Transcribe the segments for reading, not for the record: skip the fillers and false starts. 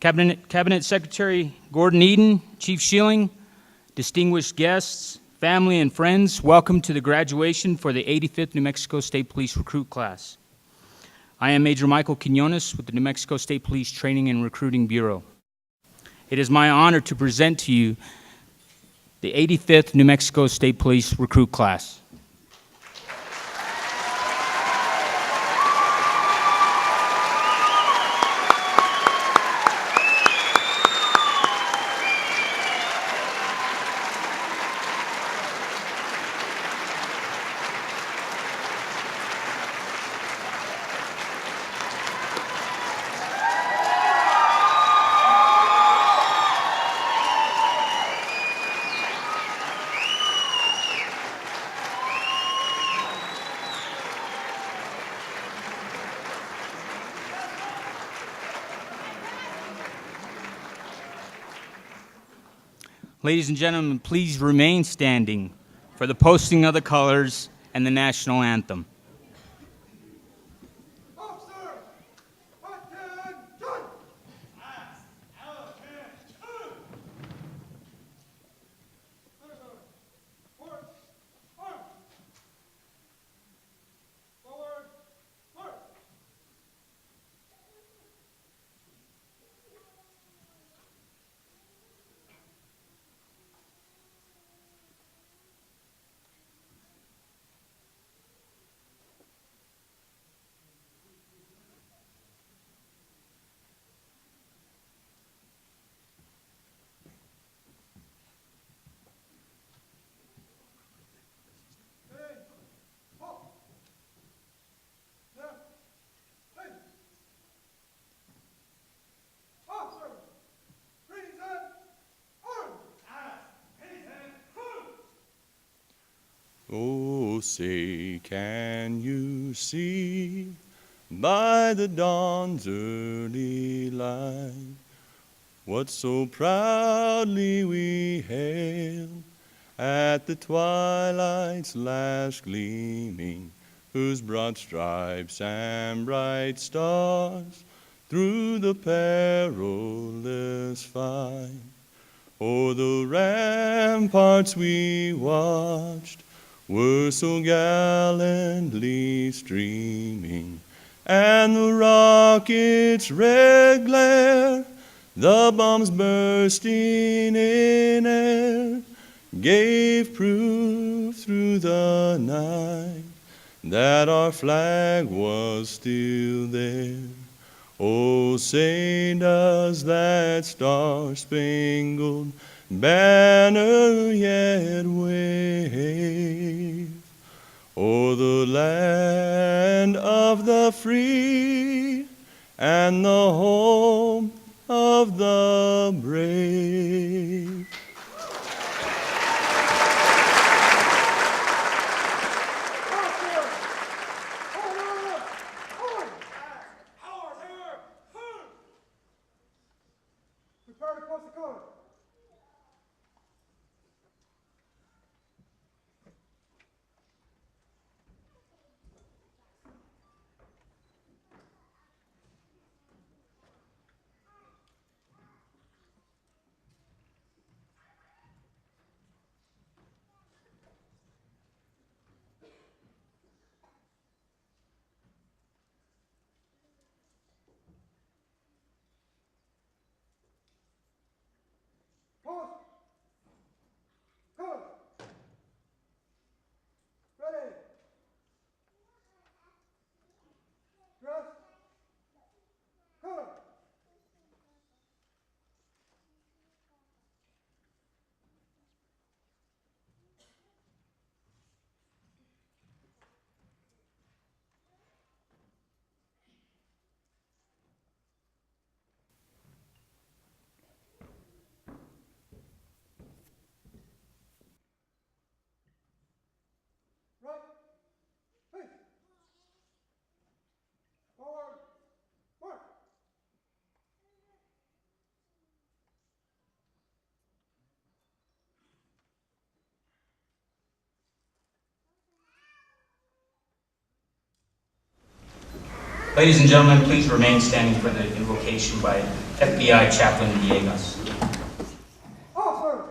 Cabinet Secretary Gordon Eden, Chief Schilling, distinguished guests, family, and friends, welcome to the graduation for the 85th New Mexico State Police Recruit Class. I am Major Michael Quinones with the New Mexico State Police Training and Recruiting Bureau. It is my honor to present to you the 85th New Mexico State Police Recruit Class. Ladies and gentlemen, please remain standing for the posting of the colors and the national anthem. Oh, say, can you see by the dawn's early light what so proudly we hailed at the twilight's last gleaming, whose broad stripes and bright stars through the perilous fight o'er the ramparts we watched were so gallantly streaming, and the rocket's red glare, the bombs bursting in air, gave proof through the night that our flag was still there. Oh, say, does that star-spangled banner yet wave o'er the land of the free and the home of the brave? Prepare to post the color. Ladies and gentlemen, please remain standing for the invocation by FBI Chaplain Villegas. Officer!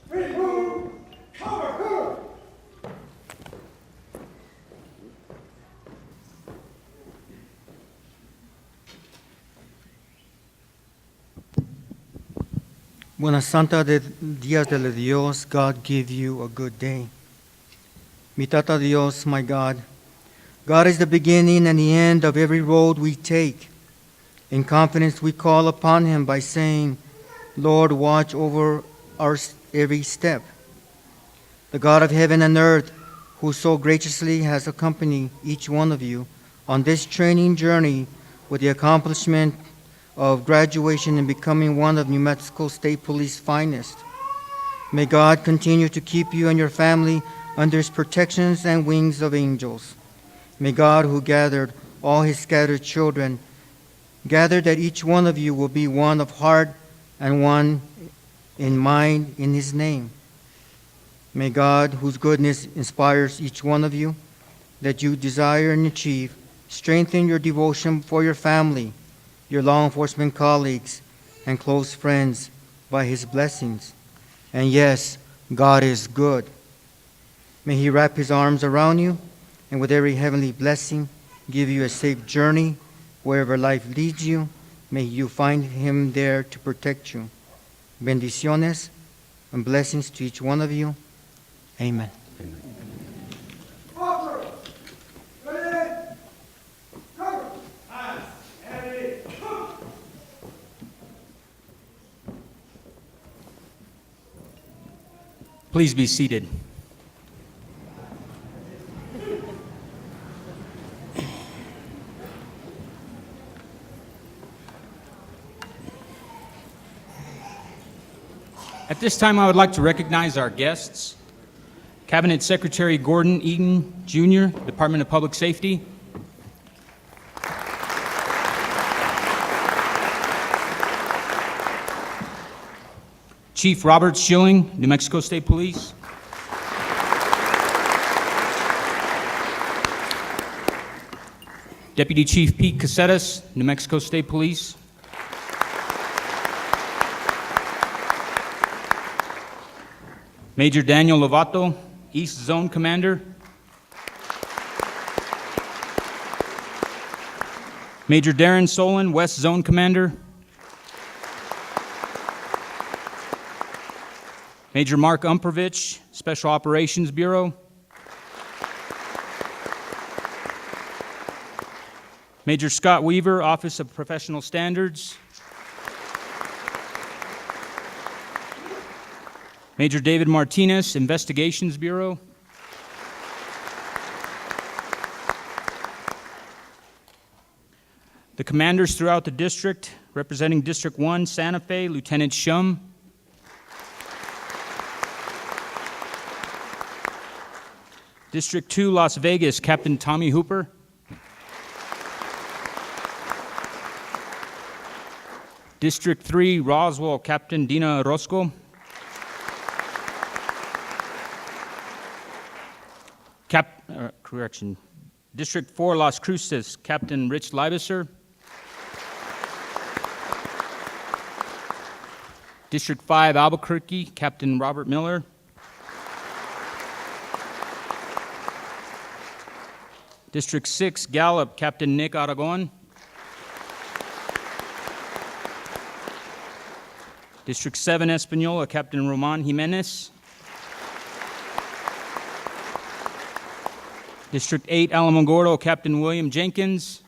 Remove cover! Buenas Santa de Días de Dios, God give you a good day. Mi Tata Dios, my God, God is the beginning and the end of every road we take. In confidence we call upon Him by saying, Lord, watch over our every step. The God of heaven and earth, who so graciously has accompanied each one of you on this training journey with the accomplishment of graduation and becoming one of New Mexico State Police finest. May God continue to keep you and your family under His protections and wings of angels. May God, who gathered all His scattered children, gather that each one of you will be one of heart and one in mind in His name. May God, whose goodness inspires each one of you, that you desire and achieve, strengthen your devotion for your family, your law enforcement colleagues, and close friends by His blessings. And yes, God is good. May He wrap His arms around you and with every heavenly blessing give you a safe journey wherever life leads you. May you find Him there to protect you. Bendiciones and blessings to each one of you. Amen. Officer! Ready? Cover! Please be seated. At this time, I would like to recognize our guests. Cabinet Secretary Gordon Eaton, Jr., Department of Public Safety. Chief Robert Schilling, New Mexico State Police. Deputy Chief Pete Casetas, New Mexico State Police. Major Daniel Lovato, East Zone Commander. Major Darren Solon, West Zone Commander. Major Mark Umpervich, Special Operations Bureau. Major Scott Weaver, Office of Professional Standards. Major David Martinez, Investigations Bureau. The commanders throughout the district, representing District 1, Santa Fe, Lieutenant Shum. District 2, Las Vegas, Captain Tommy Hooper. District 3, Roswell, Captain Dina Orozco. District 4, Las Cruces, Captain Rich Libaser. District 5, Albuquerque, Captain Robert Miller. District 6, Gallup, Captain Nick Aragon. District 7, Espanola, Captain Roman Jimenez. District 8, Alamogordo, Captain William Jenkins.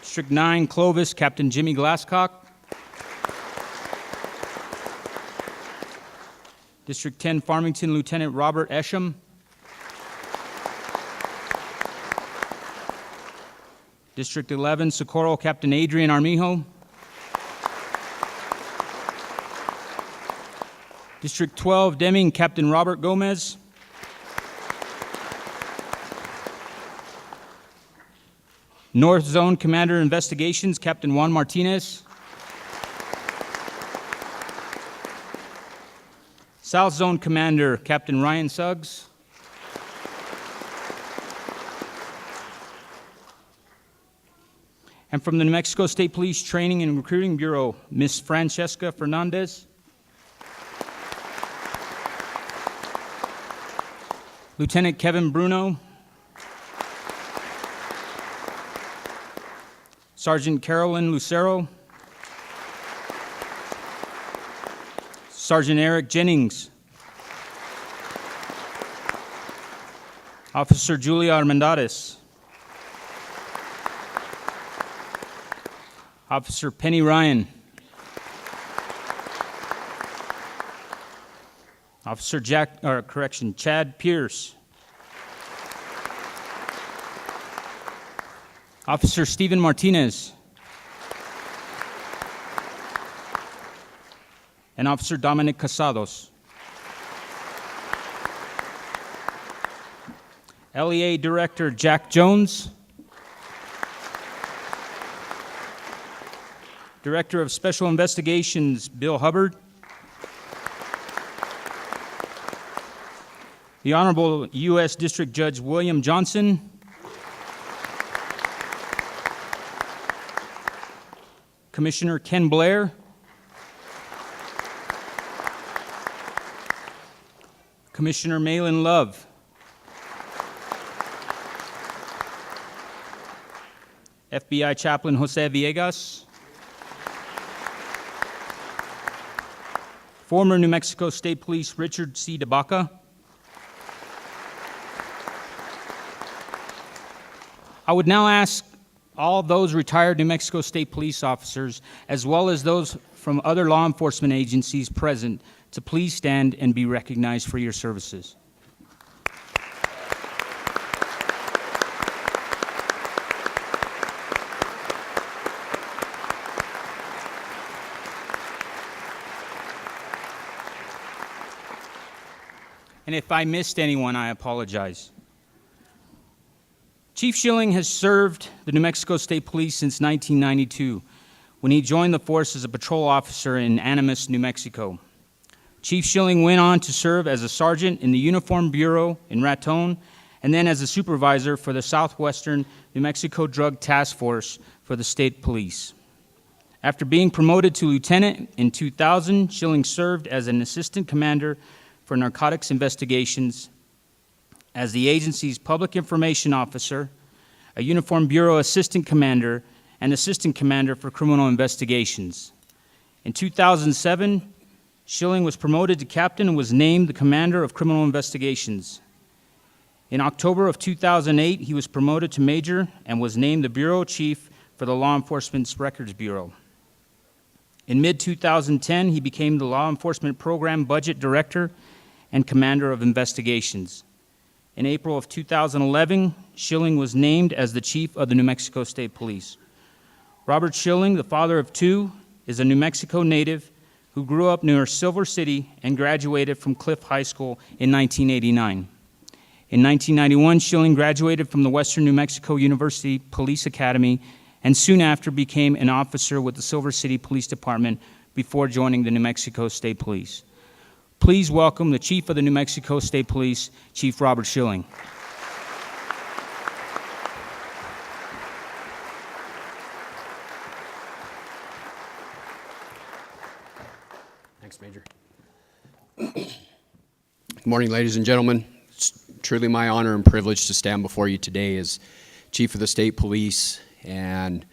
District 9, Clovis, Captain Jimmy Glasscock. District 10, Farmington, Lieutenant Robert Esham. District 11, Socorro, Captain Adrian Armijo. District 12, Deming, Captain Robert Gomez. North Zone Commander Investigations, Captain Juan Martinez. South Zone Commander, Captain Ryan Suggs. And from the New Mexico State Police Training and Recruiting Bureau, Ms. Francesca Fernandez. Lieutenant Kevin Bruno. Sergeant Carolyn Lucero. Sergeant Eric Jennings. Officer Julia Armendariz. Officer Penny Ryan. Officer Chad Pierce. Officer Stephen Martinez. And Officer Dominic Casados. LEA Director Jack Jones. Director of Special Investigations Bill Hubbard. The Honorable U.S. District Judge William Johnson. Commissioner Ken Blair. Commissioner Malin Love. FBI Chaplain Jose Villegas. Former New Mexico State Police Richard C. DeBaca. I would now ask all those retired New Mexico State Police officers, as well as those from other law enforcement agencies present, to please stand and be recognized for your services. And if I missed anyone, I apologize. Chief Schilling has served the New Mexico State Police since 1992, when he joined the force as a patrol officer in Animas, New Mexico. Chief Schilling went on to serve as a sergeant in the Uniform Bureau in Raton, and then as a supervisor for the Southwestern New Mexico Drug Task Force for the State Police. After being promoted to lieutenant in 2000, Schilling served as an assistant commander for narcotics investigations, as the agency's public information officer, a Uniform Bureau assistant commander, and assistant commander for criminal investigations. In 2007, Schilling was promoted to captain and was named the commander of criminal investigations. In October of 2008, he was promoted to major and was named the bureau chief for the Law Enforcement Records Bureau. In mid-2010, he became the Law Enforcement Program Budget Director and Commander of Investigations. In April of 2011, Schilling was named as the Chief of the New Mexico State Police. Robert Schilling, the father of two, is a New Mexico native who grew up near Silver City and graduated from Cliff High School in 1989. In 1991, Schilling graduated from the Western New Mexico University Police Academy and soon after became an officer with the Silver City Police Department before joining the New Mexico State Police. Please welcome the Chief of the New Mexico State Police, Chief Robert Schilling. Thanks, Major. Good morning, ladies and gentlemen. It's truly my honor and privilege to stand before you today as Chief of the State Police and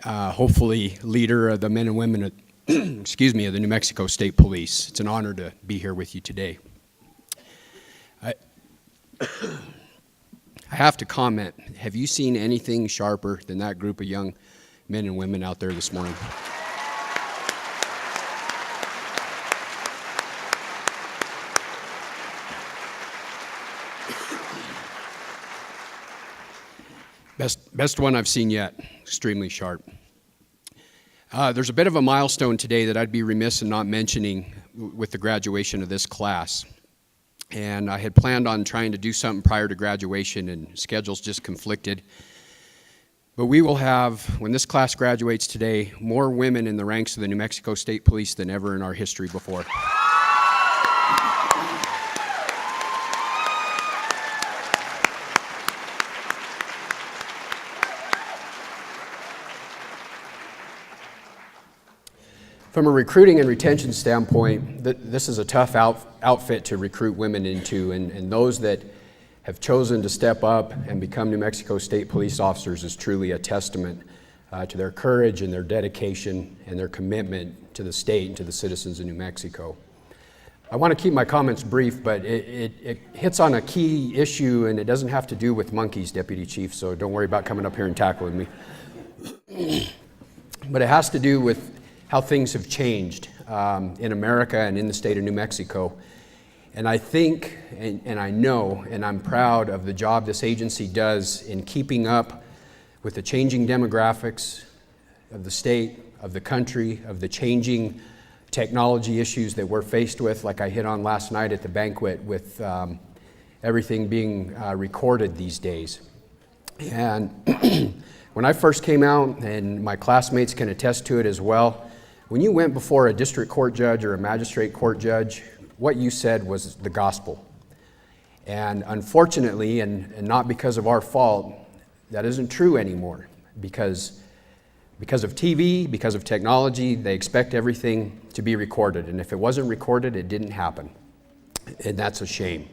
hopefully leader of the men and women of of the New Mexico State Police. It's an honor to be here with you today. I have to comment, have you seen anything sharper than that group of young men and women out there this morning? Best one I've seen yet, extremely sharp. There's a bit of a milestone today that I'd be remiss in not mentioning with the graduation of this class. And I had planned on trying to do something prior to graduation, and schedules just conflicted. But we will have, when this class graduates today, more women in the ranks of the New Mexico State Police than ever in our history before. From a recruiting and retention standpoint, this is a tough outfit to recruit women into, and those that have chosen to step up and become New Mexico State Police officers is truly a testament to their courage and their dedication and their commitment to the state and to the citizens of New Mexico. I want to keep my comments brief, but it hits on a key issue, and it doesn't have to do with monkeys, Deputy Chief, so don't worry about coming up here and tackling me. But it has to do with how things have changed in America and in the state of New Mexico. And I think, and I know, and I'm proud of the job this agency does in keeping up with the changing demographics of the state, of the country, of the changing technology issues that we're faced with, like I hit on last night at the banquet with everything being recorded these days. And when I first came out, and my classmates can attest to it as well, when you went before a district court judge or a magistrate court judge, what you said was the gospel. And unfortunately, and not because of our fault, that isn't true anymore, because of TV, because of technology, they expect everything to be recorded. And if it wasn't recorded, it didn't happen. And that's a shame.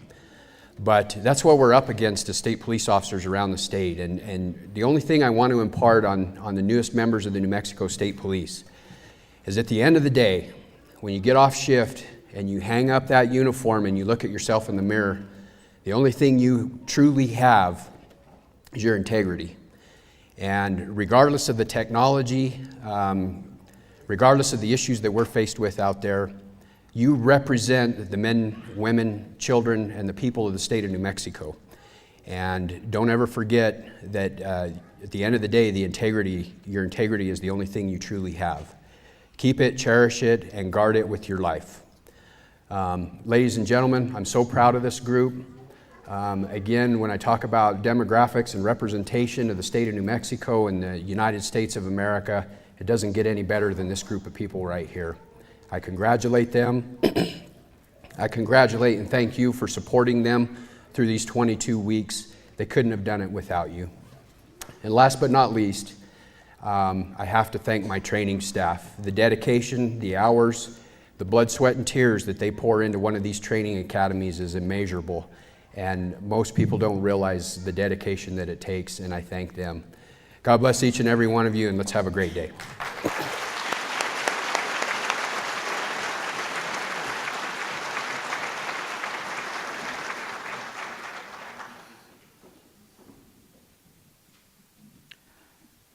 But that's what we're up against as state police officers around the state. And the only thing I want to impart on the newest members of the New Mexico State Police is at the end of the day, when you get off shift and you hang up that uniform and you look at yourself in the mirror, the only thing you truly have is your integrity. And regardless of the technology, regardless of the issues that we're faced with out there, you represent the men, women, children, and the people of the state of New Mexico. And don't ever forget that at the end of the day, your integrity is the only thing you truly have. Keep it, cherish it, and guard it with your life. Ladies and gentlemen, I'm so proud of this group. Again, when I talk about demographics and representation of the state of New Mexico and the United States of America, it doesn't get any better than this group of people right here. I congratulate them. I congratulate and thank you for supporting them through these 22 weeks. They couldn't have done it without you. And last but not least, I have to thank my training staff. The dedication, the hours, the blood, sweat, and tears that they pour into one of these training academies is immeasurable. And most people don't realize the dedication that it takes, and I thank them. God bless each and every one of you, and let's have a great day.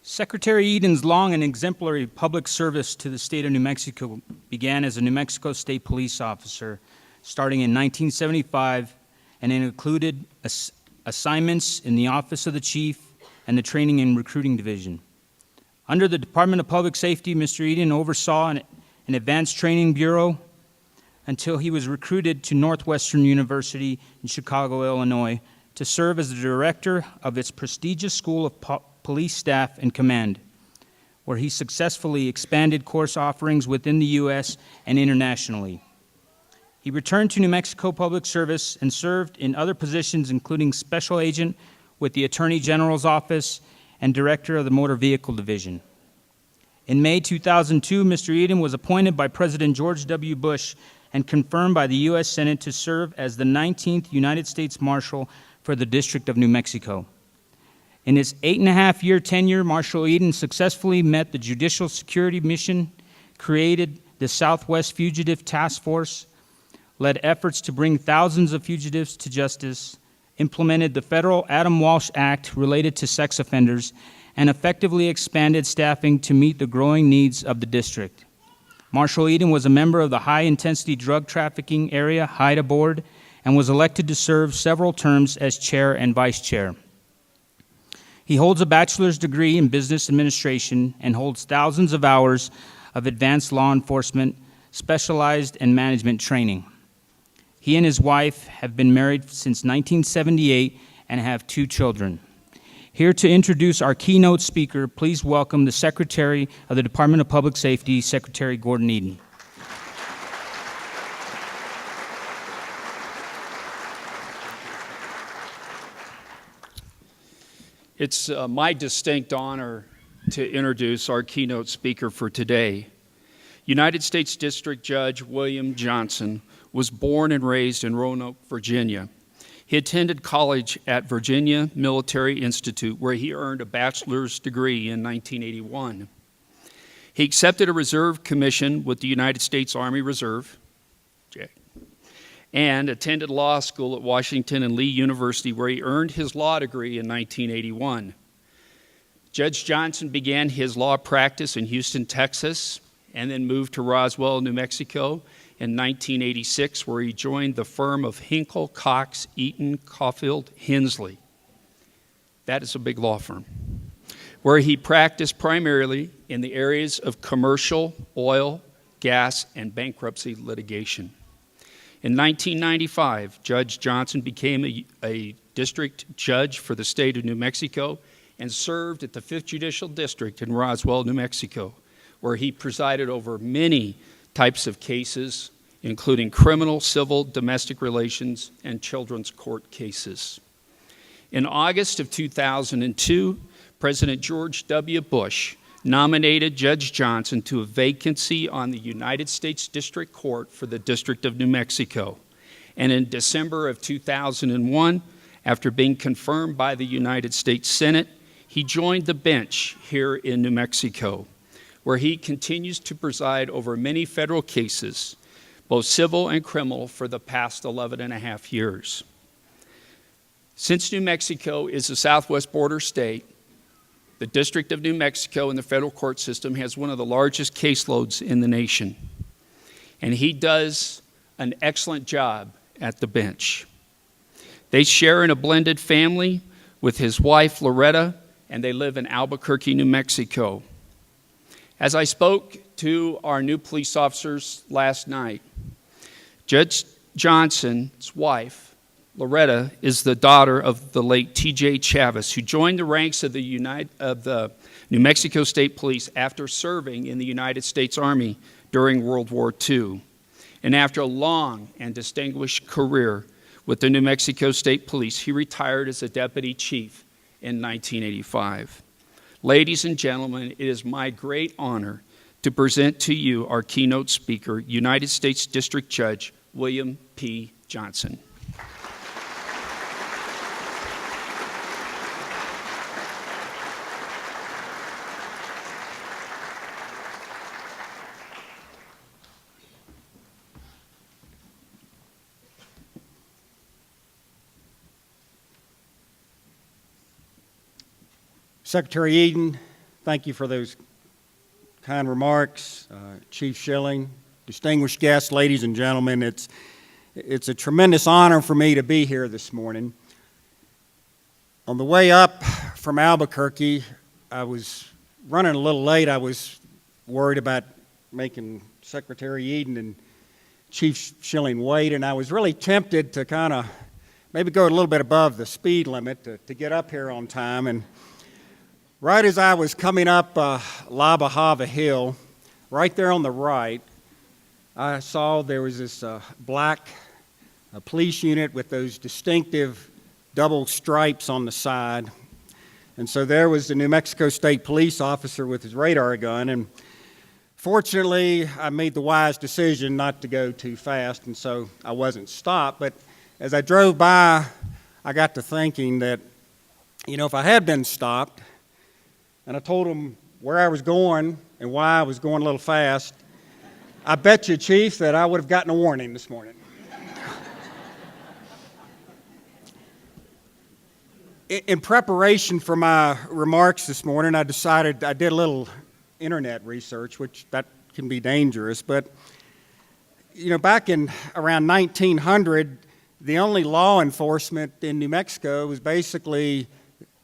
Secretary Eden's long and exemplary public service to the state of New Mexico began as a New Mexico State Police officer, starting in 1975, and it included assignments in the Office of the Chief and the Training and Recruiting Division. Under the Department of Public Safety, Mr. Eden oversaw an advanced training bureau until he was recruited to Northwestern University in Chicago, Illinois, to serve as the director of its prestigious School of Police Staff and Command, where he successfully expanded course offerings within the U.S. and internationally. He returned to New Mexico Public Service and served in other positions, including Special Agent with the Attorney General's Office and Director of the Motor Vehicle Division. In May 2002, Mr. Eden was appointed by President George W. Bush and confirmed by the U.S. Senate to serve as the 19th United States Marshal for the District of New Mexico. In his 8.5-year tenure, Marshal Eden successfully met the Judicial Security Mission, created the Southwest Fugitive Task Force, led efforts to bring thousands of fugitives to justice, implemented the federal Adam Walsh Act related to sex offenders, and effectively expanded staffing to meet the growing needs of the district. Marshal Eden was a member of the High-Intensity Drug Trafficking Area HIDTA Board and was elected to serve several terms as chair and vice chair. He holds a bachelor's degree in business administration and holds thousands of hours of advanced law enforcement, specialized and management training. He and his wife have been married since 1978 and have 2 children. Here to introduce our keynote speaker, please welcome the Secretary of the Department of Public Safety, Secretary Gordon Eden. It's my distinct honor to introduce our keynote speaker for today. United States District Judge William Johnson was born and raised in Roanoke, Virginia. He attended college at Virginia Military Institute, where he earned a bachelor's degree in 1981. He accepted a reserve commission with the United States Army Reserve, and attended law school at Washington and Lee University, where he earned his law degree in 1981. Judge Johnson began his law practice in Houston, Texas, and then moved to Roswell, New Mexico in 1986, where he joined the firm of Hinkle, Cox, Eaton, Caulfield, Hensley. That is a big law firm, where he practiced primarily in the areas of commercial, oil, gas, and bankruptcy litigation. In 1995, Judge Johnson became a district judge for the state of New Mexico and served at the 5th Judicial District in Roswell, New Mexico, where he presided over many types of cases, including criminal, civil, domestic relations, and children's court cases. In August of 2002, President George W. Bush nominated Judge Johnson to a vacancy on the United States District Court for the District of New Mexico. And in December of 2001, after being confirmed by the United States Senate, he joined the bench here in New Mexico, where he continues to preside over many federal cases, both civil and criminal, for the past 11 and a half years. Since New Mexico is a southwest border state, the District of New Mexico in the federal court system has one of the largest caseloads in the nation. And he does an excellent job at the bench. They share in a blended family with his wife, Loretta, and they live in Albuquerque, New Mexico. As I spoke to our new police officers last night, Judge Johnson's wife, Loretta, is the daughter of the late T.J. Chavez, who joined the ranks of the New Mexico State Police after serving in the United States Army during World War II. And after a long and distinguished career with the New Mexico State Police, he retired as a deputy chief in 1985. Ladies and gentlemen, it is my great honor to present to you our keynote speaker, United States District Judge William P. Johnson. Secretary Eden, thank you for those kind remarks. Chief Schilling, distinguished guests, ladies and gentlemen, it's a tremendous honor for me to be here this morning. On the way up from Albuquerque, I was running a little late. I was worried about making Secretary Eden and Chief Schilling wait, and I was really tempted to kind of maybe go a little bit above the speed limit to get up here on time. And right as I was coming up La Bajava Hill, right there on the right, I saw there was this black police unit with those distinctive double stripes on the side. And so there was the New Mexico State police officer with his radar gun. And fortunately, I made the wise decision not to go too fast, and so I wasn't stopped. But as I drove by, I got to thinking that, if I had been stopped, and I told him where I was going and why I was going a little fast, I bet you, Chief, that I would have gotten a warning this morning. In preparation for my remarks this morning, I decided I did a little internet research, which that can be dangerous. But, back in around 1900, the only law enforcement in New Mexico was basically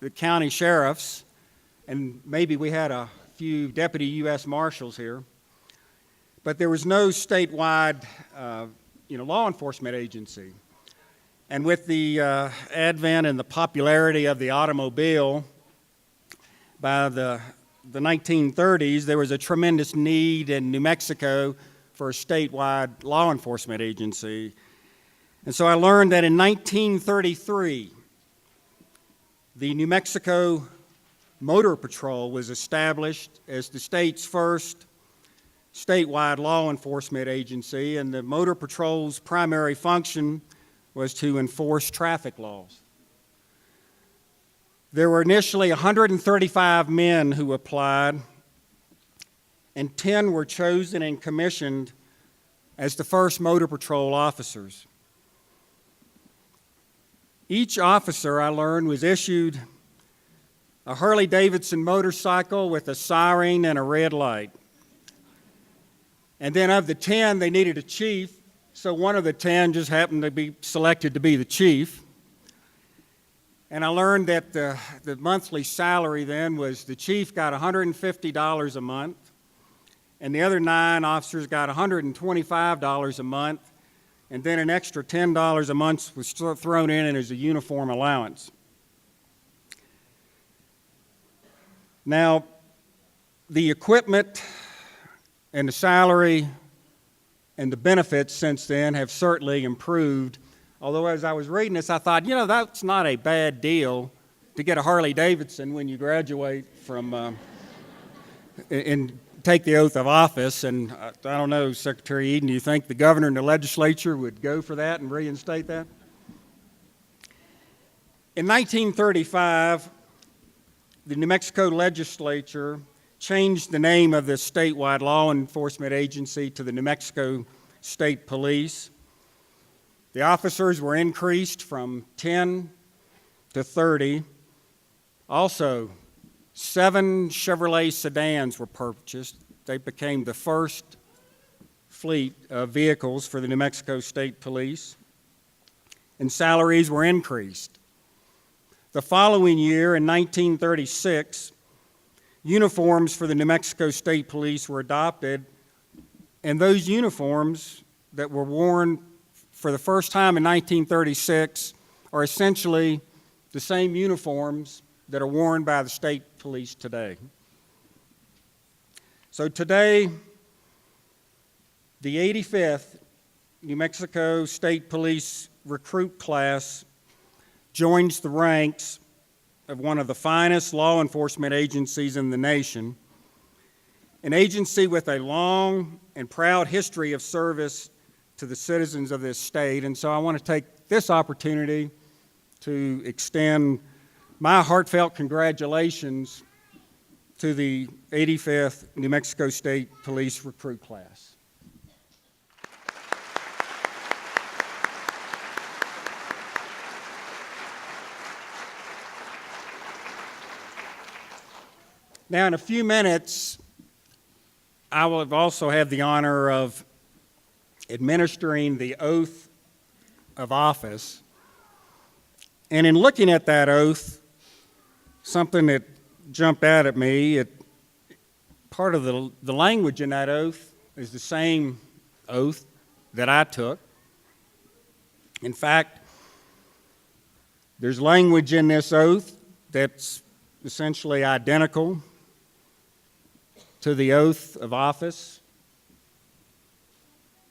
the county sheriffs, and maybe we had a few deputy U.S. Marshals here. But there was no statewide, law enforcement agency. And with the advent and the popularity of the automobile, by the 1930s, there was a tremendous need in New Mexico for a statewide law enforcement agency. And so I learned that in 1933, the New Mexico Motor Patrol was established as the state's first statewide law enforcement agency, and the Motor Patrol's primary function was to enforce traffic laws. There were initially 135 men who applied, and 10 were chosen and commissioned as the first Motor Patrol officers. Each officer, I learned, was issued a Harley-Davidson motorcycle with a siren and a red light. And then of the 10, they needed a chief, so one of the 10 just happened to be selected to be the chief. And I learned that the monthly salary then was the chief got $150 a month, and the other 9 officers got $125 a month, and then an extra $10 a month was thrown in as a uniform allowance. Now, the equipment and the salary and the benefits since then have certainly improved. Although as I was reading this, I thought, that's not a bad deal to get a Harley-Davidson when you graduate from and take the oath of office. And I don't know, Secretary Eden, do you think the governor and the legislature would go for that and reinstate that? In 1935, the New Mexico legislature changed the name of this statewide law enforcement agency to the New Mexico State Police. The officers were increased from 10 to 30. Also, 7 Chevrolet sedans were purchased. They became the first fleet of vehicles for the New Mexico State Police. And salaries were increased. The following year, in 1936, uniforms for the New Mexico State Police were adopted, and those uniforms that were worn for the first time in 1936 are essentially the same uniforms that are worn by the state police today. So today, the 85th New Mexico State Police recruit class joins the ranks of one of the finest law enforcement agencies in the nation, an agency with a long and proud history of service to the citizens of this state. And so I want to take this opportunity to extend my heartfelt congratulations to the 85th New Mexico State Police recruit class. Now, in a few minutes, I will also have the honor of administering the oath of office. And in looking at that oath, something that jumped out at me, part of the language in that oath is the same oath that I took. In fact, there's language in this oath that's essentially identical to the oath of office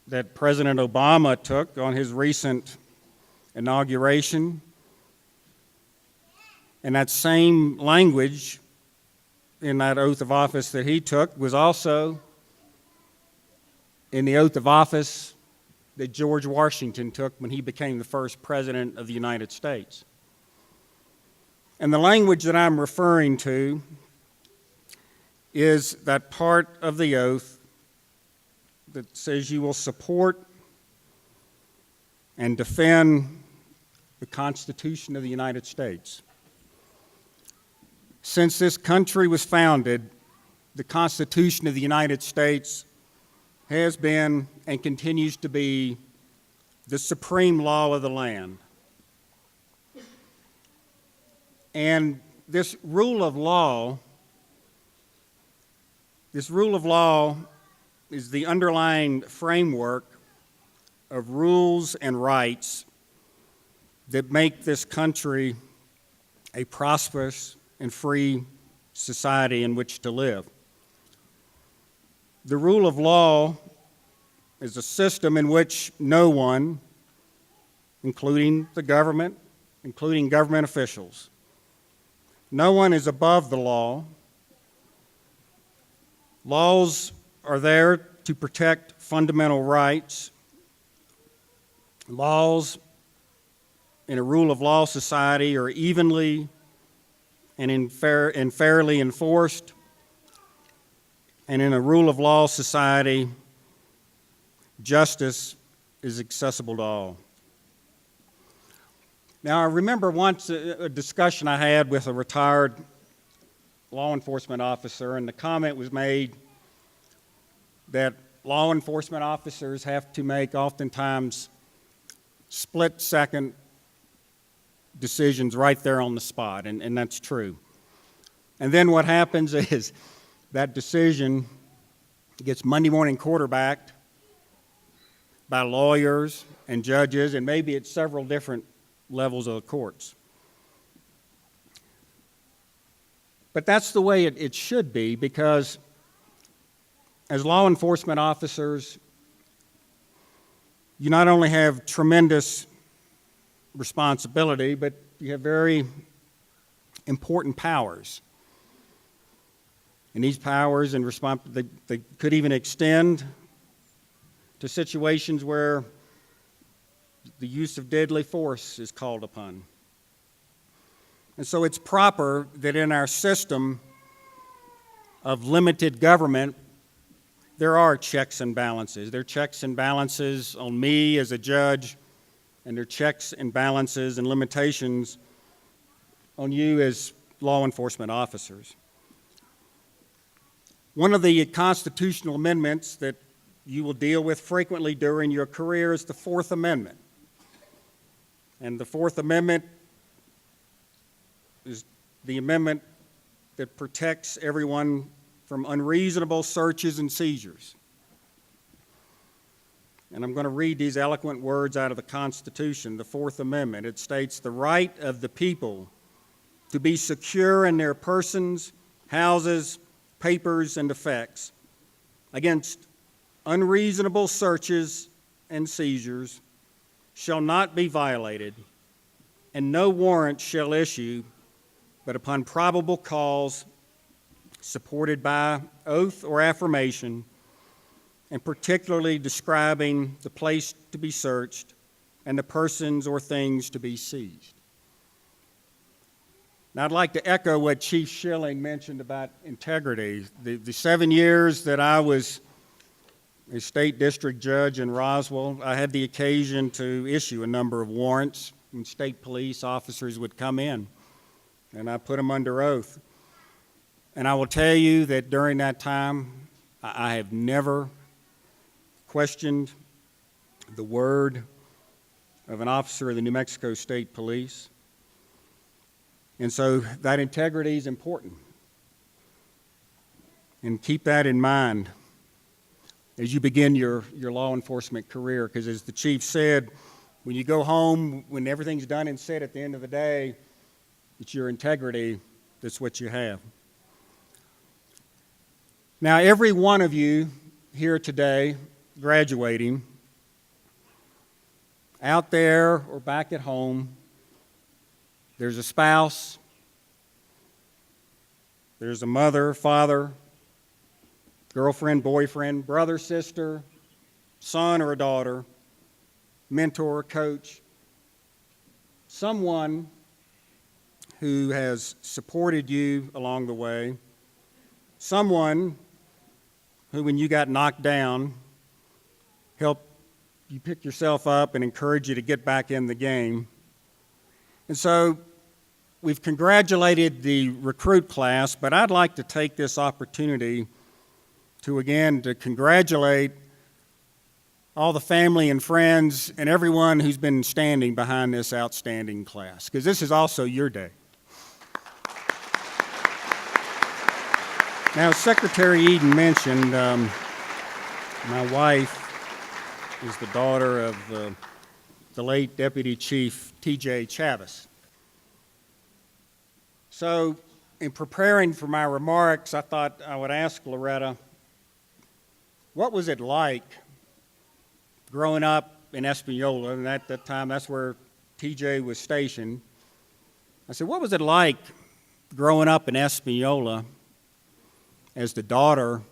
that President Obama took on his recent inauguration. And that same language in that oath of office that he took was also in the oath of office that George Washington took when he became the first president of the United States. And the language that I'm referring to is that part of the oath that says you will support and defend the Constitution of the United States. Since this country was founded, the Constitution of the United States has been and continues to be the supreme law of the land. And this rule of law is the underlying framework of rules and rights that make this country a prosperous and free society in which to live. The rule of law is a system in which no one, including the government, including government officials, no one is above the law. Laws are there to protect fundamental rights, laws in a rule of law society are evenly and fairly enforced, and in a rule of law society, justice is accessible to all. Now, I remember once a discussion I had with a retired law enforcement officer, and the comment was made that law enforcement officers have to make oftentimes split-second decisions right there on the spot, and that's true. And then what happens is that decision gets Monday morning quarterbacked by lawyers and judges, and maybe at several different levels of the courts. But that's the way it should be, because as law enforcement officers, you not only have tremendous responsibility, but you have very important powers. And these powers and they could even extend to situations where the use of deadly force is called upon. And so it's proper that in our system of limited government, there are checks and balances. There are checks and balances on me as a judge, and there are checks and balances and limitations on you as law enforcement officers. One of the constitutional amendments that you will deal with frequently during your career is the Fourth Amendment. And the Fourth Amendment is the amendment that protects everyone from unreasonable searches and seizures. And I'm going to read these eloquent words out of the Constitution, the Fourth Amendment. It states, "The right of the people to be secure in their persons, houses, papers, and effects against unreasonable searches and seizures shall not be violated, and no warrant shall issue but upon probable cause supported by oath or affirmation, and particularly describing the place to be searched and the persons or things to be seized." Now, I'd like to echo what Chief Schilling mentioned about integrity. The 7 years that I was a state district judge in Roswell, I had the occasion to issue a number of warrants, and state police officers would come in, and I put them under oath. And I will tell you that during that time, I have never questioned the word of an officer of the New Mexico State Police. And so that integrity is important. And keep that in mind as you begin your law enforcement career, because as the chief said, when you go home, when everything's done and said at the end of the day, it's your integrity that's what you have. Now, every one of you here today, graduating, out there or back at home, there's a spouse, there's a mother, father, girlfriend, boyfriend, brother, sister, son or a daughter, mentor, coach, someone who has supported you along the way, someone who, when you got knocked down, helped you pick yourself up and encourage you to get back in the game. And so we've congratulated the recruit class, but I'd like to take this opportunity to congratulate all the family and friends and everyone who's been standing behind this outstanding class, because this is also your day. Now, as Secretary Eden mentioned, my wife is the daughter of the late Deputy Chief T.J. Chavis. So, in preparing for my remarks, I thought I would ask Loretta, what was it like growing up in Espanola? And at that time, that's where T.J. was stationed. I said, what was it like growing up in Espanola as the daughter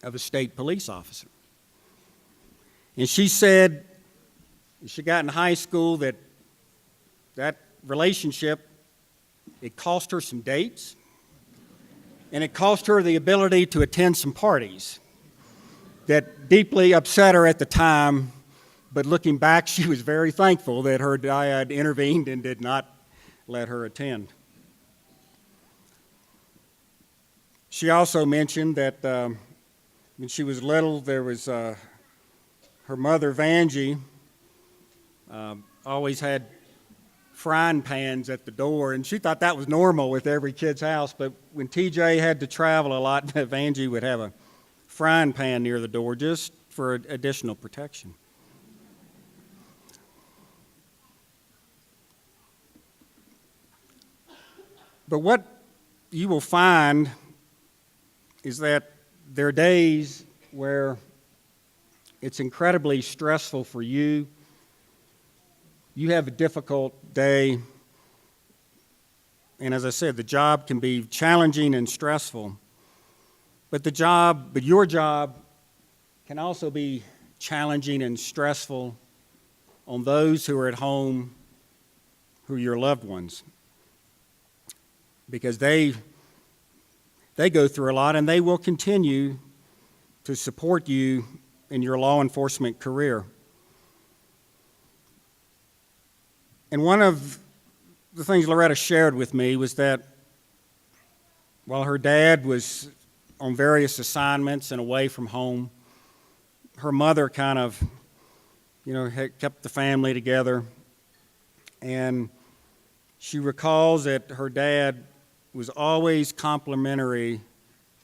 of a state police officer. And she said she got in high school that relationship, it cost her some dates, and it cost her the ability to attend some parties that deeply upset her at the time, but looking back, she was very thankful that her dad intervened and did not let her attend. She also mentioned that when she was little, there was her mother, Vanjie, always had frying pans at the door, and she thought that was normal with every kid's house, but when TJ had to travel a lot, Vanjie would have a frying pan near the door just for additional protection. But what you will find is that there are days where it's incredibly stressful for you. You have a difficult day, and as I said, the job can be challenging and stressful. But your job can also be challenging and stressful on those who are at home, who are your loved ones, because they go through a lot, and they will continue to support you in your law enforcement career. And one of the things Loretta shared with me was that while her dad was on various assignments and away from home, her mother kind of, had kept the family together. And she recalls that her dad was always complimentary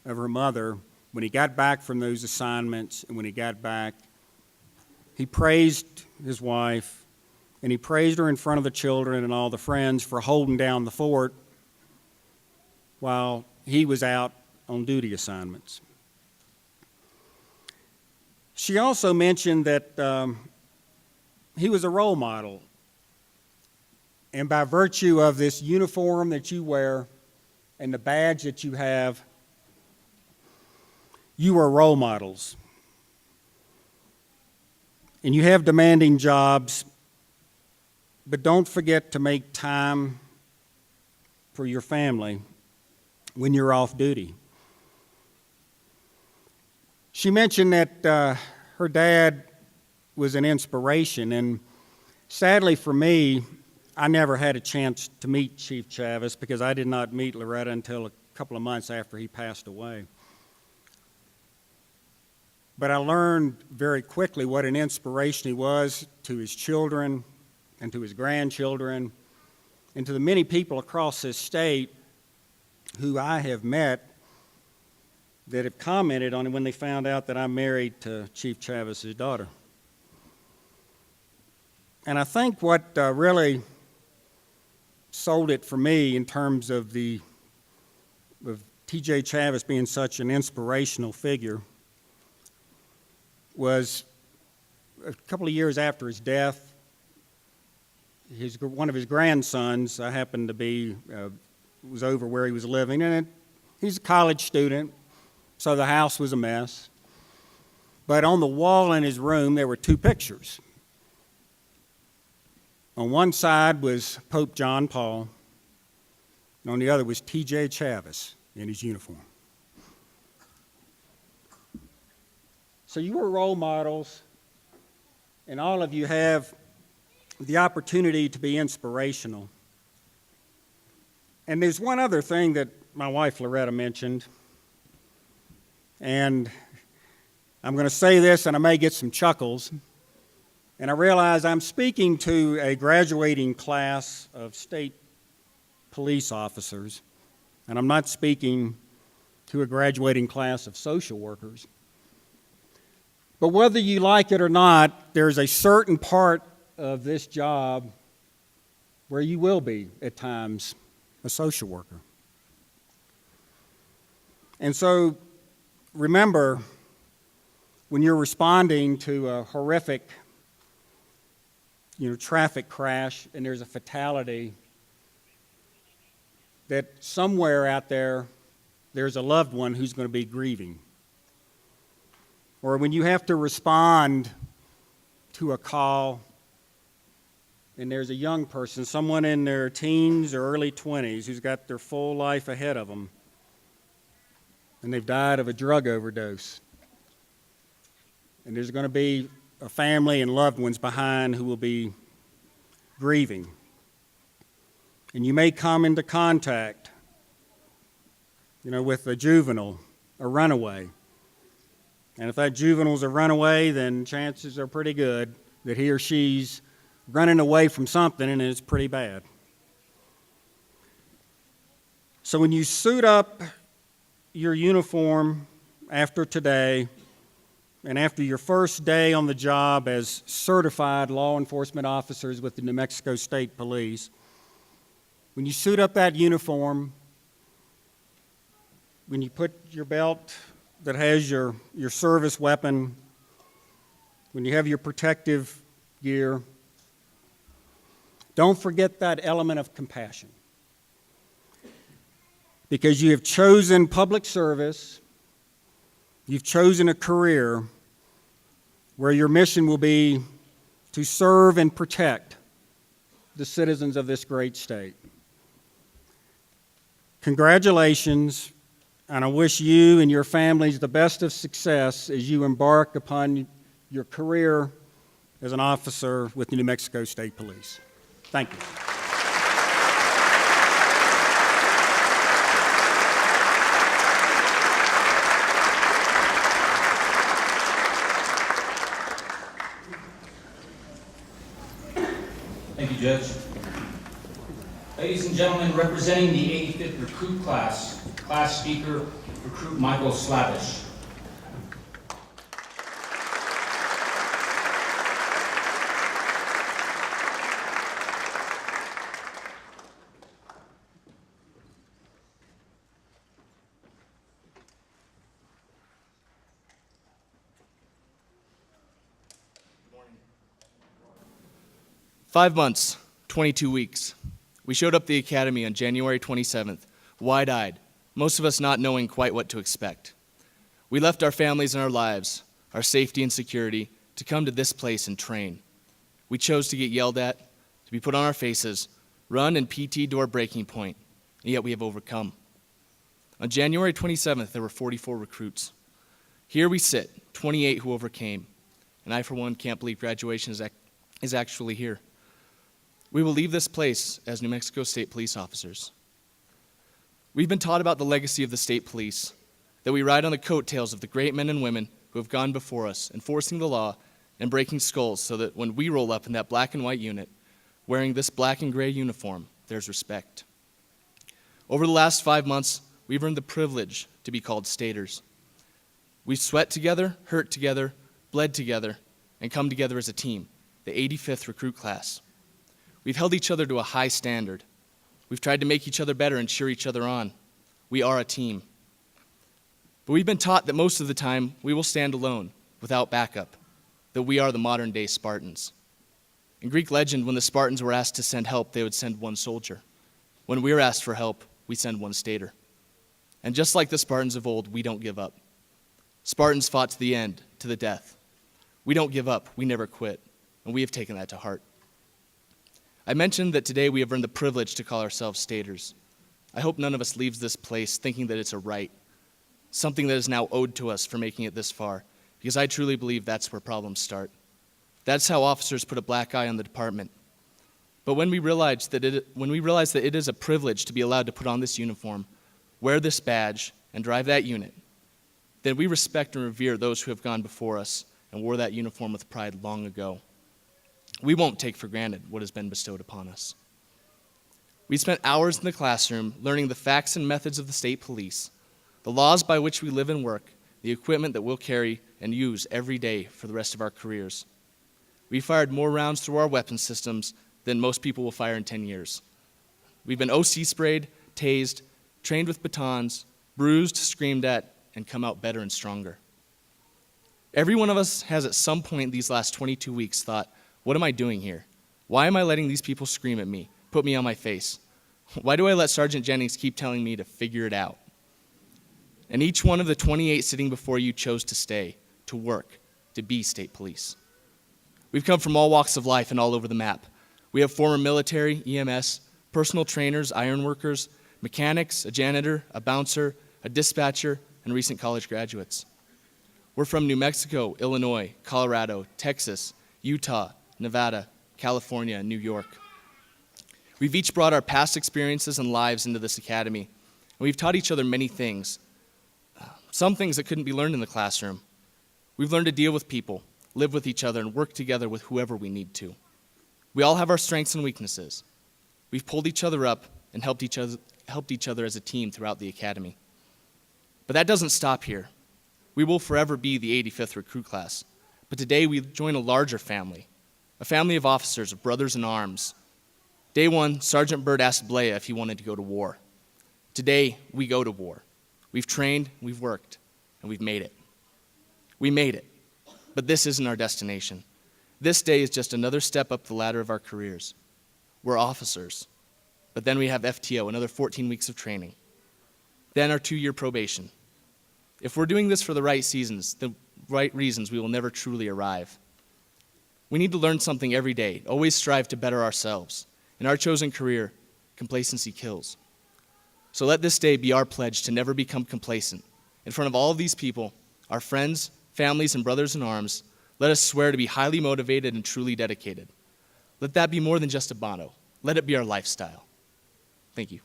of her mother when he got back from those assignments, and when he got back, he praised his wife, and he praised her in front of the children and all the friends for holding down the fort while he was out on duty assignments. She also mentioned that he was a role model, and by virtue of this uniform that you wear and the badge that you have, you are role models. And you have demanding jobs, but don't forget to make time for your family when you're off duty. She mentioned that her dad was an inspiration, and sadly for me, I never had a chance to meet Chief Chavis because I did not meet Loretta until a couple of months after he passed away. But I learned very quickly what an inspiration he was to his children and to his grandchildren and to the many people across this state who I have met that have commented on it when they found out that I'm married to Chief Chavis's daughter. And I think what really sold it for me in terms of T.J. Chavis being such an inspirational figure was a couple of years after his death, one of his grandsons, I happened to be, was over where he was living, and he's a college student, so the house was a mess. But on the wall in his room, there were two pictures. On one side was Pope John Paul, and on the other was T.J. Chavis in his uniform. So you are role models, and all of you have the opportunity to be inspirational. And there's one other thing that my wife Loretta mentioned, and I'm going to say this and I may get some chuckles, and I realize I'm speaking to a graduating class of state police officers, and I'm not speaking to a graduating class of social workers. But whether you like it or not, there's a certain part of this job where you will be, at times, a social worker. And so, remember, when you're responding to a horrific, traffic crash and there's a fatality, that somewhere out there, there's a loved one who's going to be grieving. or when you have to respond to a call and there's a young person, someone in their teens or early 20s who's got their full life ahead of them, and they've died of a drug overdose. And there's going to be a family and loved ones behind who will be grieving. And you may come into contact, with a juvenile, a runaway. And if that juvenile's a runaway, then chances are pretty good that he or she's running away from something, and it's pretty bad. So when you suit up your uniform after today, and after your first day on the job as certified law enforcement officers with the New Mexico State Police, when you suit up that uniform, when you put your belt that has your service weapon, when you have your protective gear, don't forget that element of compassion. Because you have chosen public service, you've chosen a career where your mission will be to serve and protect the citizens of this great state. Congratulations, and I wish you and your families the best of success as you embark upon your career as an officer with the New Mexico State Police. Thank you. Thank you, Judge. Ladies and gentlemen, representing the 85th Recruit Class, Class Speaker, Recruit Michael Slavish. "5 months, 22 weeks. We showed up at the academy on January 27th, wide-eyed, most of us not knowing quite what to expect. We left our families and our lives, our safety and security, to come to this place and train. We chose to get yelled at, to be put on our faces, run and PT to our breaking point, and yet we have overcome. On January 27th, there were 44 recruits. Here we sit, 28 who overcame, and I, for one, can't believe graduation is actually here. We will leave this place as New Mexico State Police officers. We've been taught about the legacy of the state police, that we ride on the coattails of the great men and women who have gone before us, enforcing the law and breaking skulls so that when we roll up in that black and white unit, wearing this black and gray uniform, there's respect. Over the last 5 months, we've earned the privilege to be called staters. We've sweat together, hurt together, bled together, and come together as a team, the 85th Recruit Class. We've held each other to a high standard. We've tried to make each other better and cheer each other on. We are a team. But we've been taught that most of the time we will stand alone, without backup, that we are the modern-day Spartans. In Greek legend, when the Spartans were asked to send help, they would send one soldier. When we're asked for help, we send one stater. And just like the Spartans of old, we don't give up. Spartans fought to the end, to the death. We don't give up, we never quit, and we have taken that to heart. I mentioned that today we have earned the privilege to call ourselves staters. I hope none of us leaves this place thinking that it's a right, something that is now owed to us for making it this far, because I truly believe that's where problems start. That's how officers put a black eye on the department. But when we realize that it is a privilege to be allowed to put on this uniform, wear this badge, and drive that unit, then we respect and revere those who have gone before us and wore that uniform with pride long ago. We won't take for granted what has been bestowed upon us. We spent hours in the classroom learning the facts and methods of the state police, the laws by which we live and work, the equipment that we'll carry and use every day for the rest of our careers. We fired more rounds through our weapon systems than most people will fire in 10 years. We've been OC sprayed, tased, trained with batons, bruised, screamed at, and come out better and stronger. Every one of us has at some point these last 22 weeks thought, what am I doing here? Why am I letting these people scream at me, put me on my face? Why do I let Sergeant Jennings keep telling me to figure it out? And each one of the 28 sitting before you chose to stay, to work, to be state police. We've come from all walks of life and all over the map. We have former military, EMS, personal trainers, ironworkers, mechanics, a janitor, a bouncer, a dispatcher, and recent college graduates. We're from New Mexico, Illinois, Colorado, Texas, Utah, Nevada, California, and New York. We've each brought our past experiences and lives into this academy, and we've taught each other many things. Some things that couldn't be learned in the classroom. We've learned to deal with people, live with each other, and work together with whoever we need to. We all have our strengths and weaknesses. We've pulled each other up and helped each other as a team throughout the academy. But that doesn't stop here. We will forever be the 85th recruit class, but today we join a larger family, a family of officers, of brothers in arms. Day one, Sergeant Byrd asked Blea if he wanted to go to war. Today, we go to war. We've trained, we've worked, and we've made it. We made it, but this isn't our destination. This day is just another step up the ladder of our careers. We're officers, but then we have FTO, another 14 weeks of training. Then our 2-year probation. If we're doing this for the right reasons, we will never truly arrive. We need to learn something every day, always strive to better ourselves. In our chosen career, complacency kills. So let this day be our pledge to never become complacent. In front of all of these people, our friends, families, and brothers in arms, let us swear to be highly motivated and truly dedicated. Let that be more than just a motto. Let it be our lifestyle. Thank you.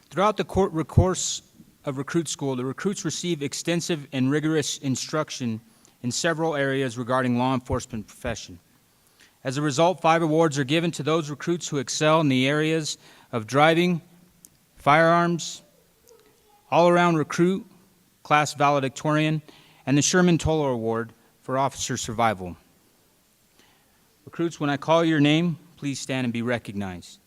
Throughout the course of recruit school, the recruits receive extensive and rigorous instruction in several areas regarding law enforcement profession. As a result, 5 awards are given to those recruits who excel in the areas of driving, firearms, all-around recruit, class valedictorian, and the Sherman Toller Award for officer survival. Recruits, when I call your name, please stand and be recognized.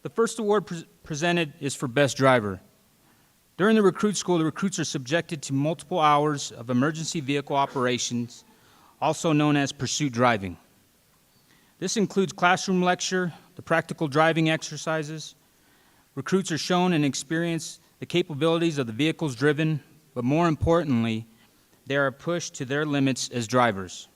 The first award presented is for Best Driver. During the recruit school, the recruits are subjected to multiple hours of emergency vehicle operations, also known as pursuit driving. This includes classroom lecture, the practical driving exercises. Recruits are shown and experience the capabilities of the vehicles driven, but more importantly, they are pushed to their limits as drivers.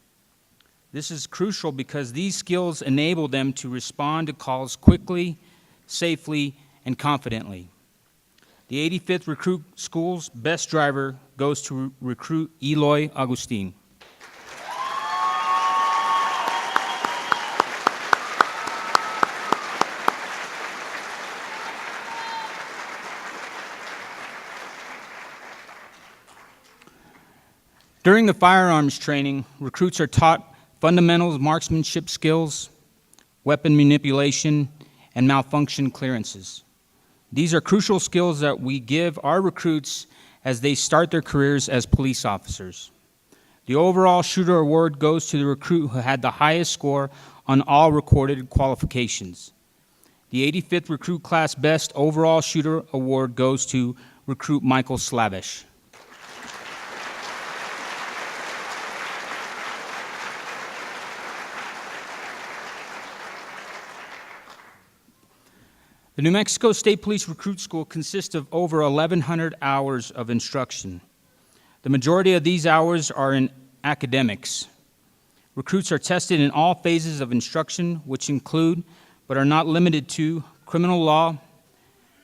This is crucial because these skills enable them to respond to calls quickly, safely, and confidently. The 85th Recruit School's Best Driver goes to recruit Eloy Agustin. During the firearms training, recruits are taught fundamental marksmanship skills, weapon manipulation, and malfunction clearances. These are crucial skills that we give our recruits as they start their careers as police officers. The overall shooter award goes to the recruit who had the highest score on all recorded qualifications. The 85th Recruit Class Best Overall Shooter Award goes to recruit Michael Slavish. The New Mexico State Police Recruit School consists of over 1,100 hours of instruction. The majority of these hours are in academics. Recruits are tested in all phases of instruction, which include, but are not limited to, criminal law,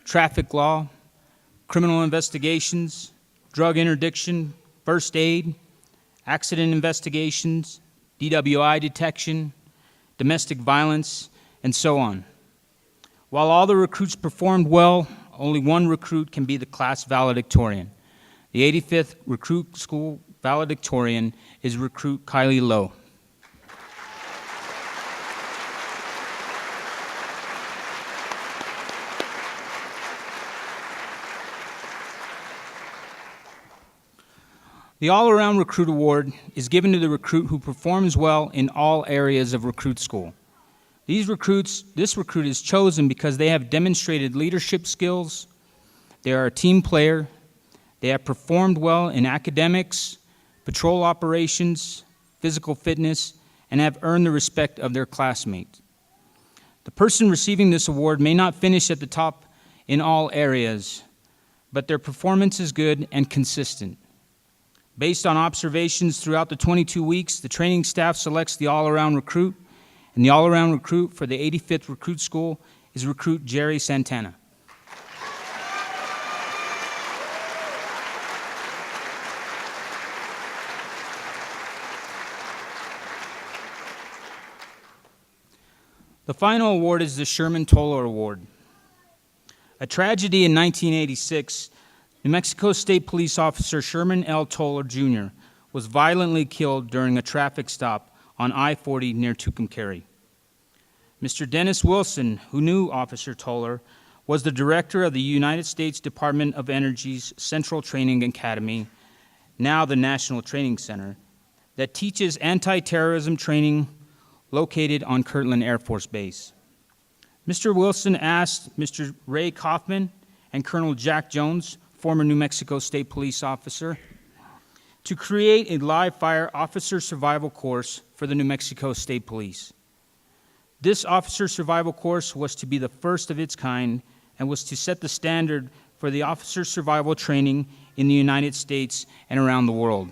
traffic law, criminal investigations, drug interdiction, first aid, accident investigations, DWI detection, domestic violence, and so on. While all the recruits performed well, only one recruit can be the class valedictorian. The 85th Recruit School valedictorian is recruit Kylie Lowe. The All-Around Recruit Award is given to the recruit who performs well in all areas of recruit school. This recruit is chosen because they have demonstrated leadership skills, they are a team player, they have performed well in academics, patrol operations, physical fitness, and have earned the respect of their classmates. The person receiving this award may not finish at the top in all areas, but their performance is good and consistent. Based on observations throughout the 22 weeks, the training staff selects the all-around recruit, and the all-around recruit for the 85th Recruit School is Recruit Jerry Santana. The final award is the Sherman Toller Award. A tragedy in 1986, New Mexico State Police Officer Sherman L. Toller, Jr. was violently killed during a traffic stop on I-40 near Tucumcari. Mr. Dennis Wilson, who knew Officer Toller, was the director of the United States Department of Energy's Central Training Academy, now the National Training Center, that teaches anti-terrorism training located on Kirtland Air Force Base. Mr. Wilson asked Mr. Ray Kaufman and Colonel Jack Jones, former New Mexico State Police officer, to create a live-fire officer survival course for the New Mexico State Police. This officer survival course was to be the first of its kind and was to set the standard for the officer survival training in the United States and around the world.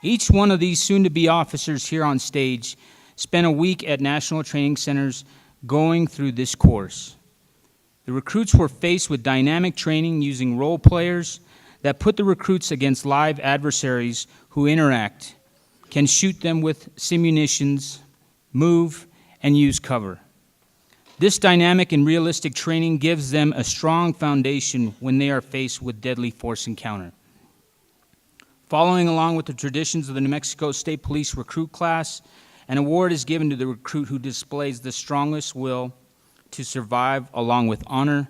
Each one of these soon-to-be officers here on stage spent a week at national training centers going through this course. The recruits were faced with dynamic training using role players that put the recruits against live adversaries who interact, can shoot them with simunitions, move, and use cover. This dynamic and realistic training gives them a strong foundation when they are faced with deadly force encounter. Following along with the traditions of the New Mexico State Police recruit class, an award is given to the recruit who displays the strongest will to survive along with honor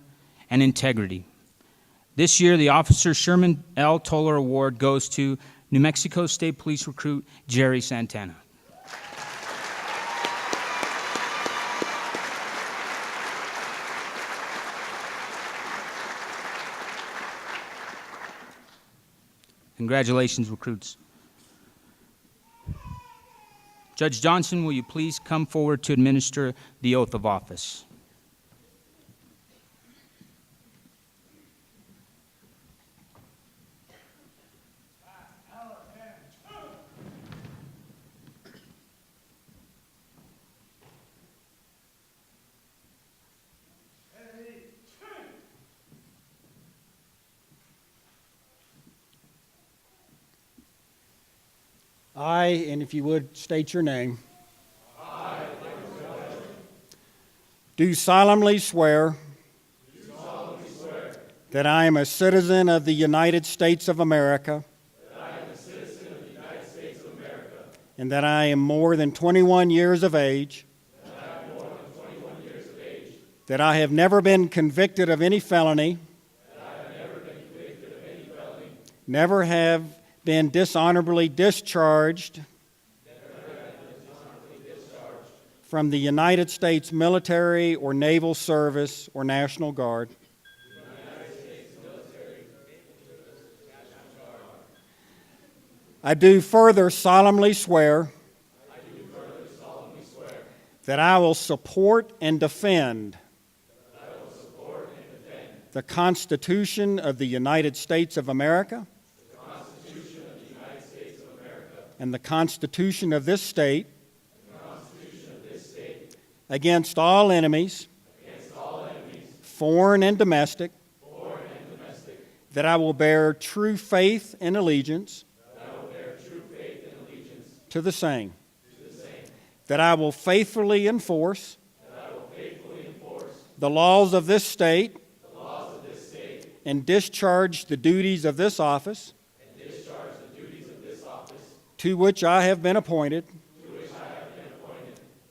and integrity. This year, the Officer Sherman L. Toller Award goes to New Mexico State Police recruit Jerry Santana. Congratulations, recruits. Judge Johnson, will you please come forward to administer the oath of office? I, and if you would, state your name. Do solemnly swear that I am a citizen of the United States of America and that I am more than 21 years of age, that I have never been convicted of any felony, never have been dishonorably discharged from the United States military or naval service or National Guard. I do further solemnly swear that I will support and defend the Constitution of the United States of America and the Constitution of this state against all enemies, foreign and domestic, that I will bear true faith and allegiance to the same, that I will faithfully enforce the laws of this state and discharge the duties of this office to which I have been appointed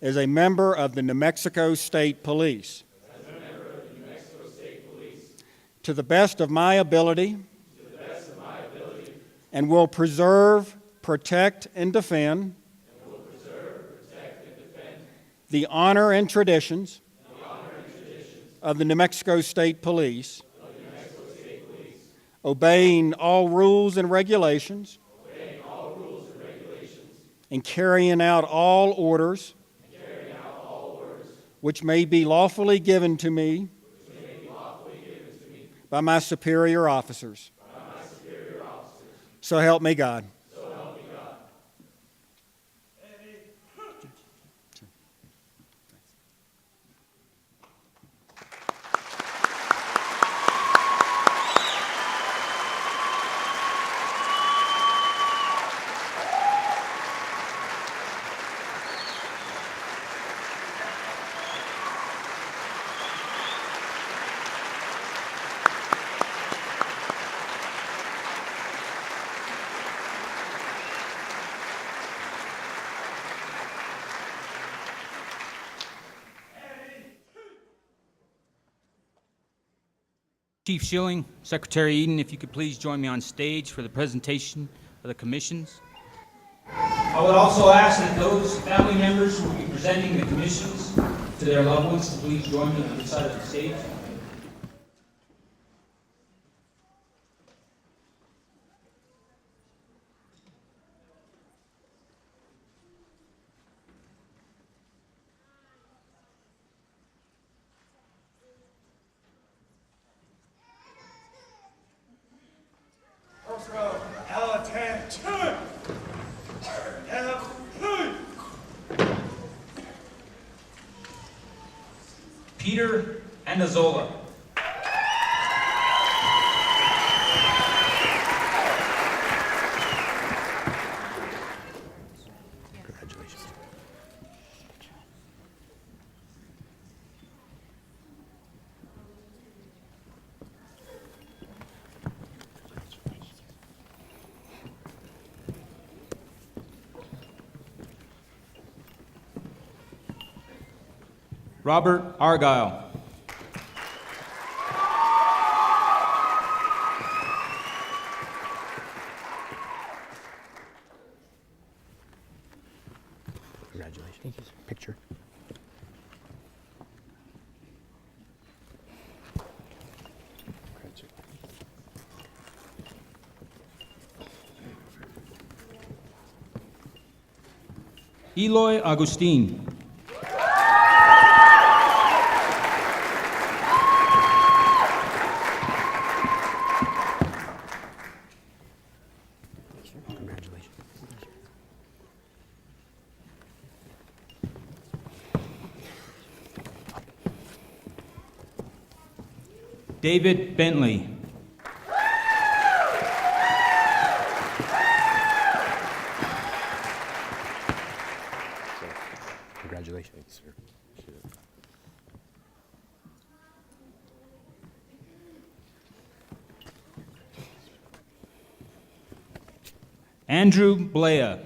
as a member of the New Mexico State Police. To the best of my ability, and will preserve, protect, and defend the honor and traditions of the New Mexico State Police, obeying all rules and regulations and carrying out all orders which may be lawfully given to me by my superior officers. So help me God. Chief Schilling, Secretary Eden, if you could please join me on stage for the presentation of the commissions. I would also ask that those family members who will be presenting the commissions to their loved ones to please join me on this side of the stage. First row, attention! Peter Andazola. Robert Argyle. Congratulations. Picture. Eloy Agustin. Congratulations. David Bentley. Congratulations, sir. Andrew Blea.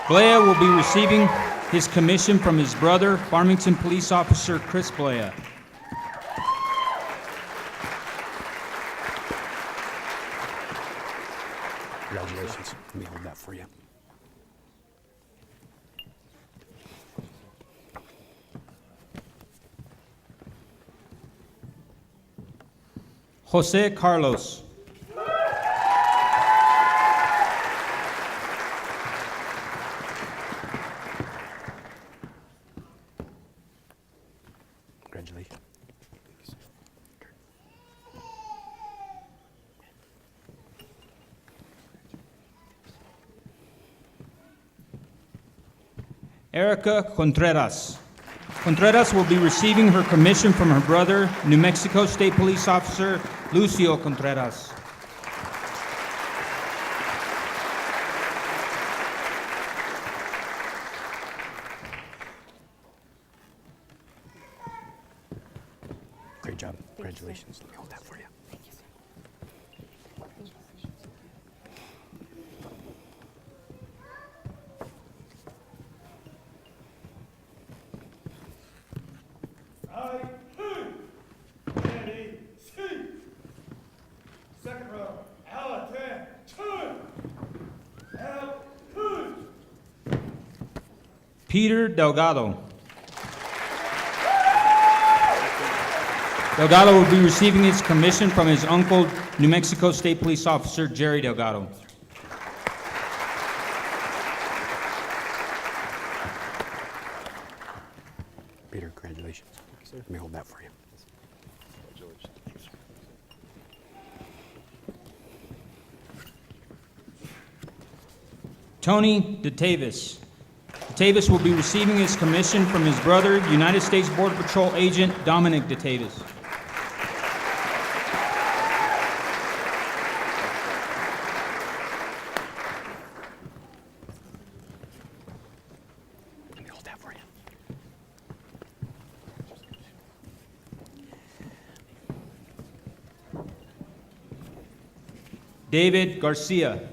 Blea will be receiving his commission from his brother, Farmington Police Officer Chris Blea. Congratulations. Let me hold that for you. Jose Carlos. Congratulations. Erica Contreras. Contreras will be receiving her commission from her brother, New Mexico State Police Officer Lucio Contreras. Great job. Congratulations. Let me hold that for you. Second row, attention! Peter Delgado. Delgado will be receiving his commission from his uncle, New Mexico State Police Officer Jerry Delgado. Peter, congratulations. Let me hold that for you. Tony DeTavis. DeTavis will be receiving his commission from his brother, United States Border Patrol Agent Dominic DeTavis. Let me hold that for you. David Garcia.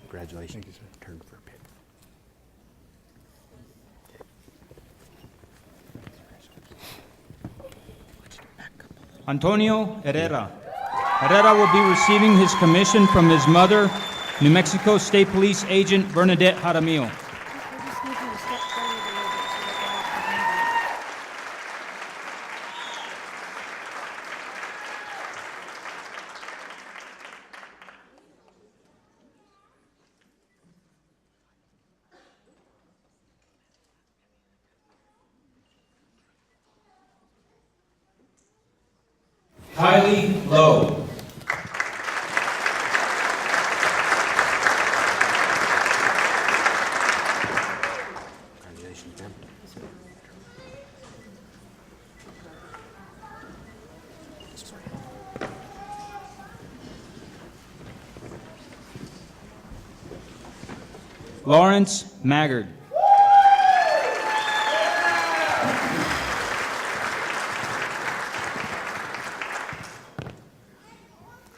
Congratulations. Thank you, sir. Turn for a pit. Antonio Herrera. Herrera will be receiving his commission from his mother, New Mexico State Police Agent Bernadette Jaramillo. We just need you to step forward a little bit so that they have to handle it. Kylie Lowe. Congratulations, ma'am. Lawrence Maggard.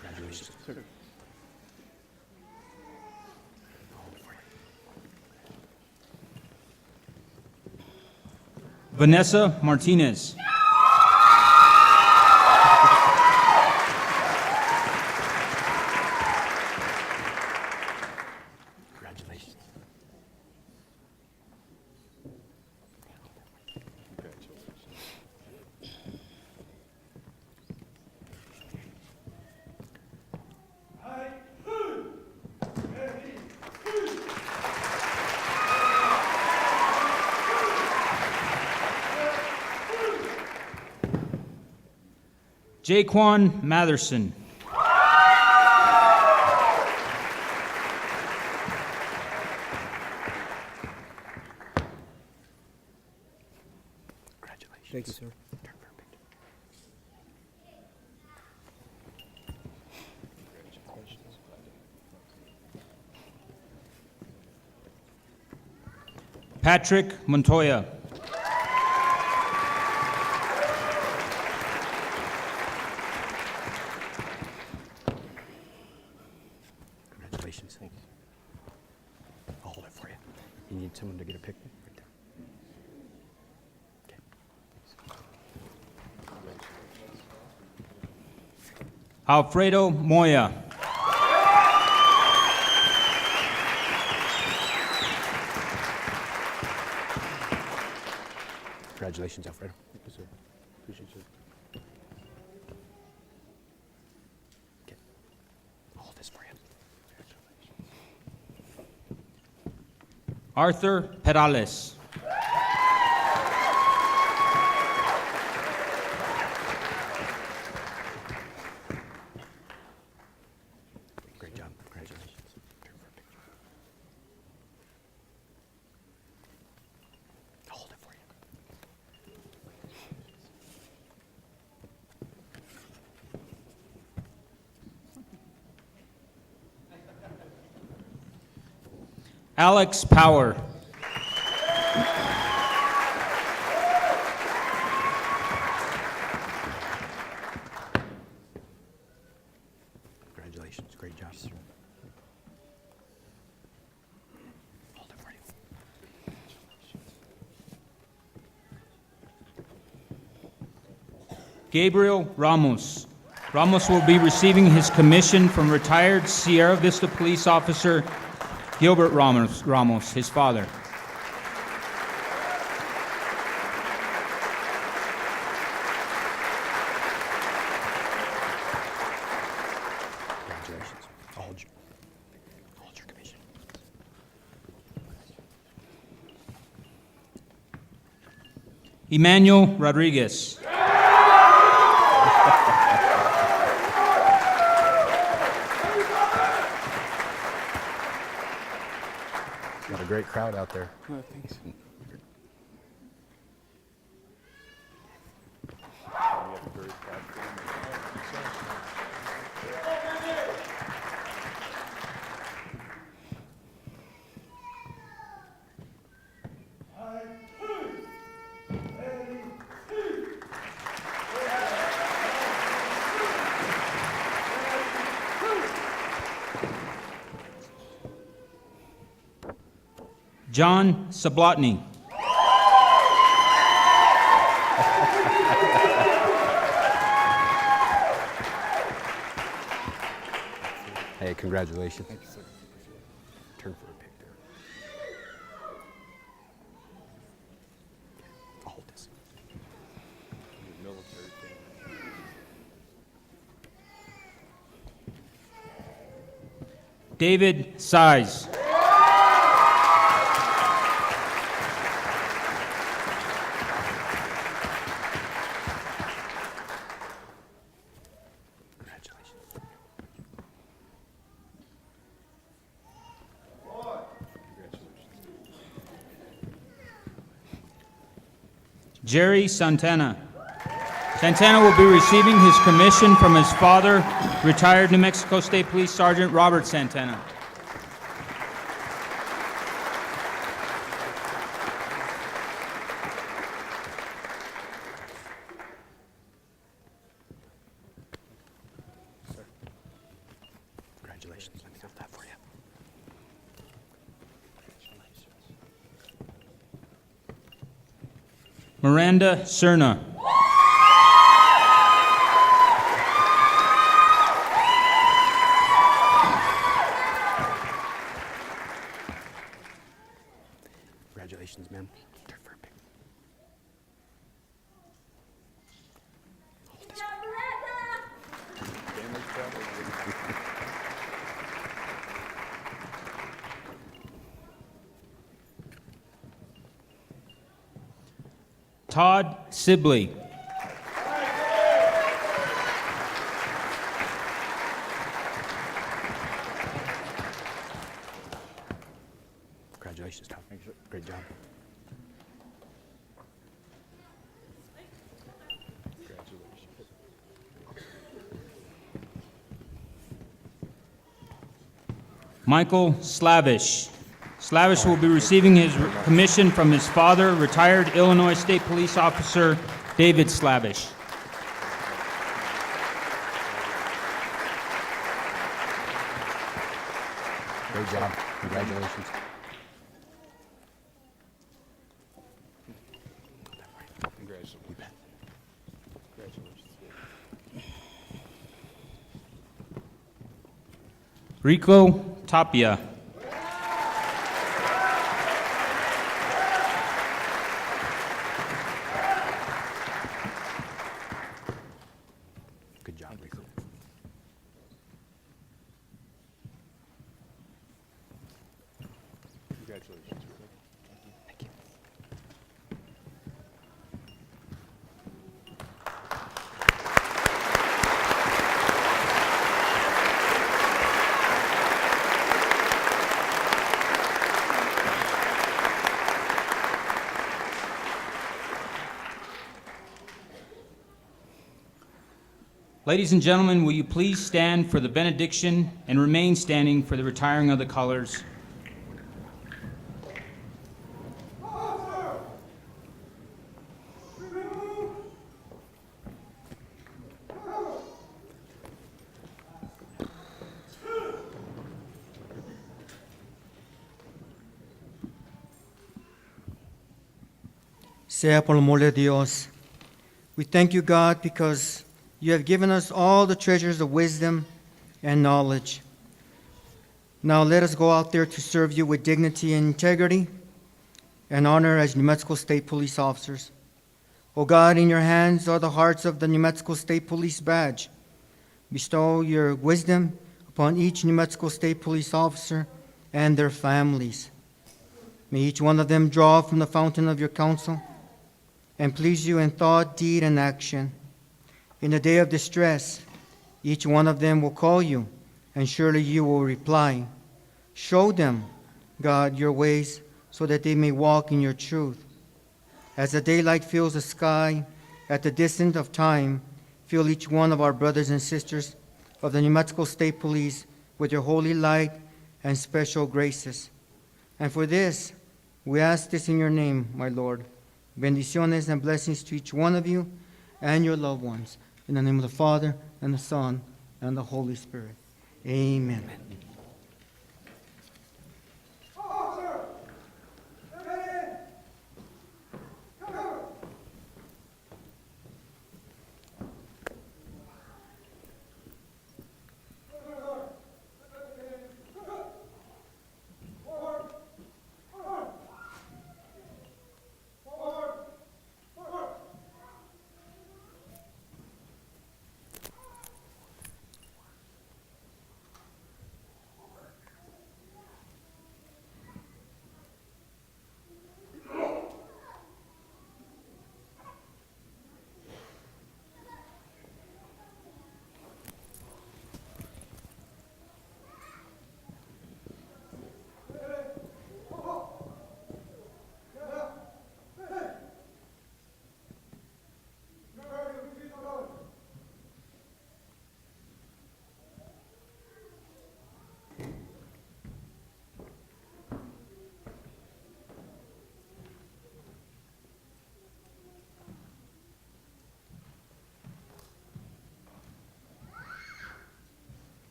Congratulations. Sir. Vanessa Martinez. Congratulations. Jaquan Matherson. Congratulations. Thank you, sir. Turn for a picture. Patrick Montoya. Congratulations. Thank you. I'll hold it for you. You need someone to get a picture? Right there. Okay. Alfredo Moya. Congratulations, Alfredo. Thank you, sir. Appreciate you. Okay. I'll hold this for you. Arthur Perales. Great job. Congratulations. Turn for a picture. I'll hold it for you. Alex Power. Congratulations. Great job, sir. Hold it for you. Gabriel Ramos. Ramos will be receiving his commission from retired Sierra Vista police officer Gilbert Ramos, his father. Congratulations. Emmanuel Rodriguez. Got a great crowd out there. John Sablotny. Hey, congratulations. Turn for a pic there. I'll hold this. David Size. Congratulations. Jerry Santana. Santana will be receiving his commission from his father, retired New Mexico State Police Sergeant Robert Santana. Congratulations. Let me know that for you. Miranda Cerna. Congratulations, ma'am. Turn for a pic. Hold this. Todd Sibley. Congratulations, Tom. Great job. Michael Slavish. Slavish will be receiving his commission from his father, retired Illinois State Police Officer David Slavish. Great job. Congratulations. Congratulations. You bet. Rico Tapia. Good job, Rico. Congratulations. Thank you. Ladies and gentlemen, will you please stand for the benediction and remain standing for the retiring of the colors? Sea por el amor de Dios. We thank you, God, because you have given us all the treasures of wisdom and knowledge. Now let us go out there to serve you with dignity and integrity and honor as New Mexico State Police officers. O God, in your hands are the hearts of the New Mexico State Police badge. Bestow your wisdom upon each New Mexico State Police officer and their families. May each one of them draw from the fountain of your counsel and please you in thought, deed, and action. In the day of distress, each one of them will call you, and surely you will reply. Show them, God, your ways, so that they may walk in your truth. As the daylight fills the sky, at the distance of time, fill each one of our brothers and sisters of the New Mexico State Police with your holy light and special graces. And for this, we ask this in your name, my Lord. Bendiciones and blessings to each one of you and your loved ones. In the name of the Father, and the Son, and the Holy Spirit. Amen. Officer! Come in! Come over!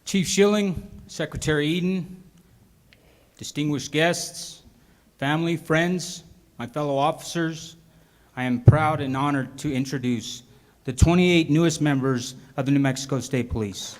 Chief Schilling, Secretary Eden, distinguished guests, family, friends, my fellow officers, I am proud and honored to introduce the 28 newest members of the New Mexico State Police.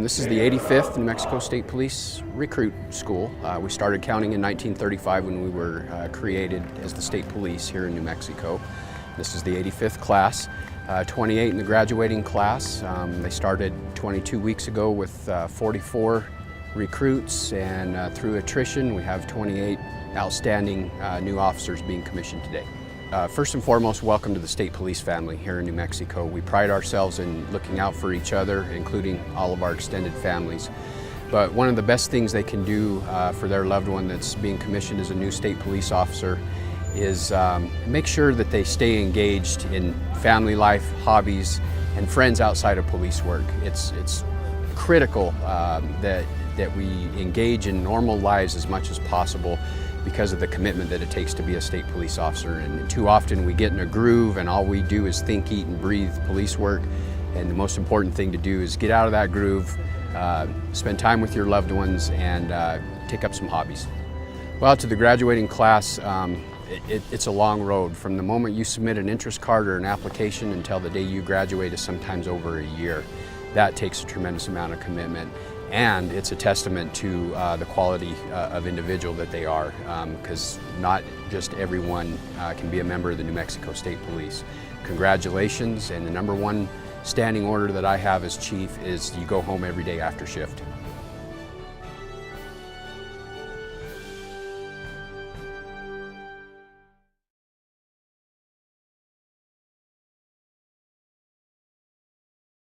This is the 85th New Mexico State Police Recruit School. We started counting in 1935 when we were created as the state police here in New Mexico. This is the 85th class, 28 in the graduating class. They started 22 weeks ago with 44 recruits, and through attrition we have 28 outstanding new officers being commissioned today. First and foremost, welcome to the state police family here in New Mexico. We pride ourselves in looking out for each other, including all of our extended families. But one of the best things they can do for their loved one that's being commissioned as a new state police officer is make sure that they stay engaged in family life, hobbies, and friends outside of police work. It's critical that we engage in normal lives as much as possible because of the commitment that it takes to be a state police officer. And too often we get in a groove and all we do is think, eat, and breathe police work. And the most important thing to do is get out of that groove, spend time with your loved ones, and take up some hobbies. Well, to the graduating class, it's a long road. From the moment you submit an interest card or an application until the day you graduate is sometimes over a year. That takes a tremendous amount of commitment. And it's a testament to the quality of individual that they are, because not just everyone can be a member of the New Mexico State Police. Congratulations, and the #1 standing order that I have as chief is you go home every day after shift.